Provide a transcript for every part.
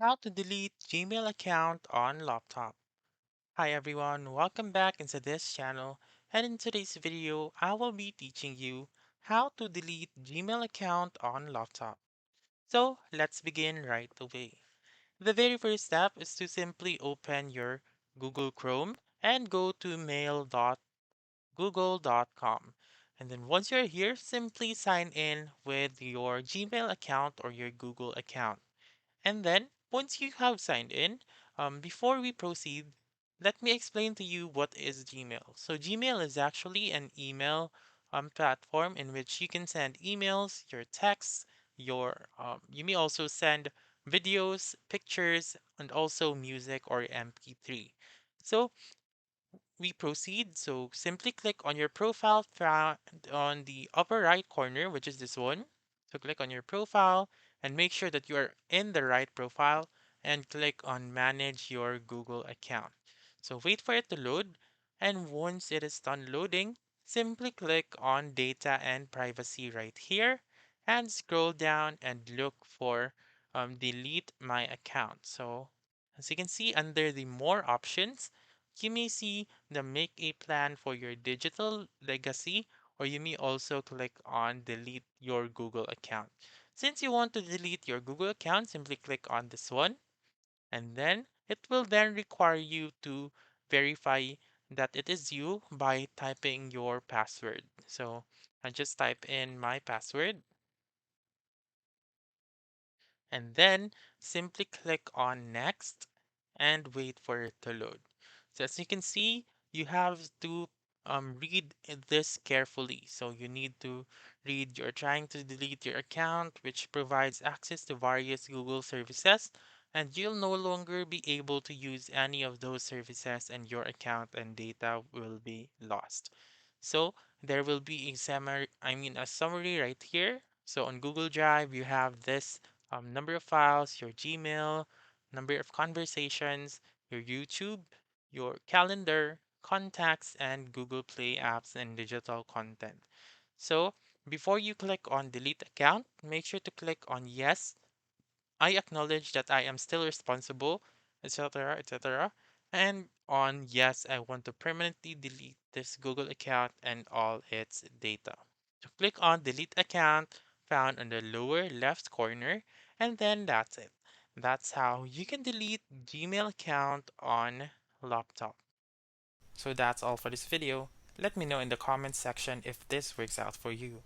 How to delete Gmail account on laptop. Hi everyone, welcome back into this channel, and in today's video I will be teaching you how to delete Gmail account on laptop. So let's begin right away. The very first step is to simply open your Google Chrome and go to mail.google.com. And then once you're here, simply sign in with your Gmail account or your Google account. And then, once you have signed in, before we proceed, let me explain to you what is Gmail. So, Gmail is actually an email platform in which you can send emails, your texts, you may also send videos, pictures, and also music or MP3. So, we proceed. So simply click on your profile found on the upper right corner, which is this one. So click on your profile and make sure that you are in the right profile and click on manage your Google account. So wait for it to load. And once it is done loading, simply click on data and privacy right here and scroll down and look for delete my account. So as you can see under the more options, you may see the make a plan for your digital legacy, or you may also click on delete your Google account. Since you want to delete your Google account, simply click on this one, and then it will then require you to verify that it is you by typing your password. So I just type in my password and then simply click on next and wait for it to load. So as you can see, you have to read this carefully. So you need to read you're trying to delete your account, which provides access to various Google services, and you'll no longer be able to use any of those services, and your account and data will be lost. So there will be a summary right here. So on Google Drive, you have this number of files, your Gmail, number of conversations, your YouTube, your calendar, contacts, and Google Play apps and digital content. So before you click on delete account, make sure to click on yes. I acknowledge that I am still responsible, etc., etc. And on yes, I want to permanently delete this Google account and all its data. So click on delete account found on the lower left corner, and then that's it. That's how you can delete Gmail account on laptop. So that's all for this video. Let me know in the comments section if this works out for you.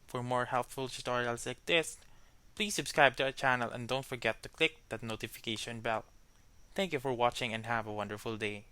For more helpful tutorials like this, please subscribe to our channel and don't forget to click that notification bell. Thank you for watching and have a wonderful day.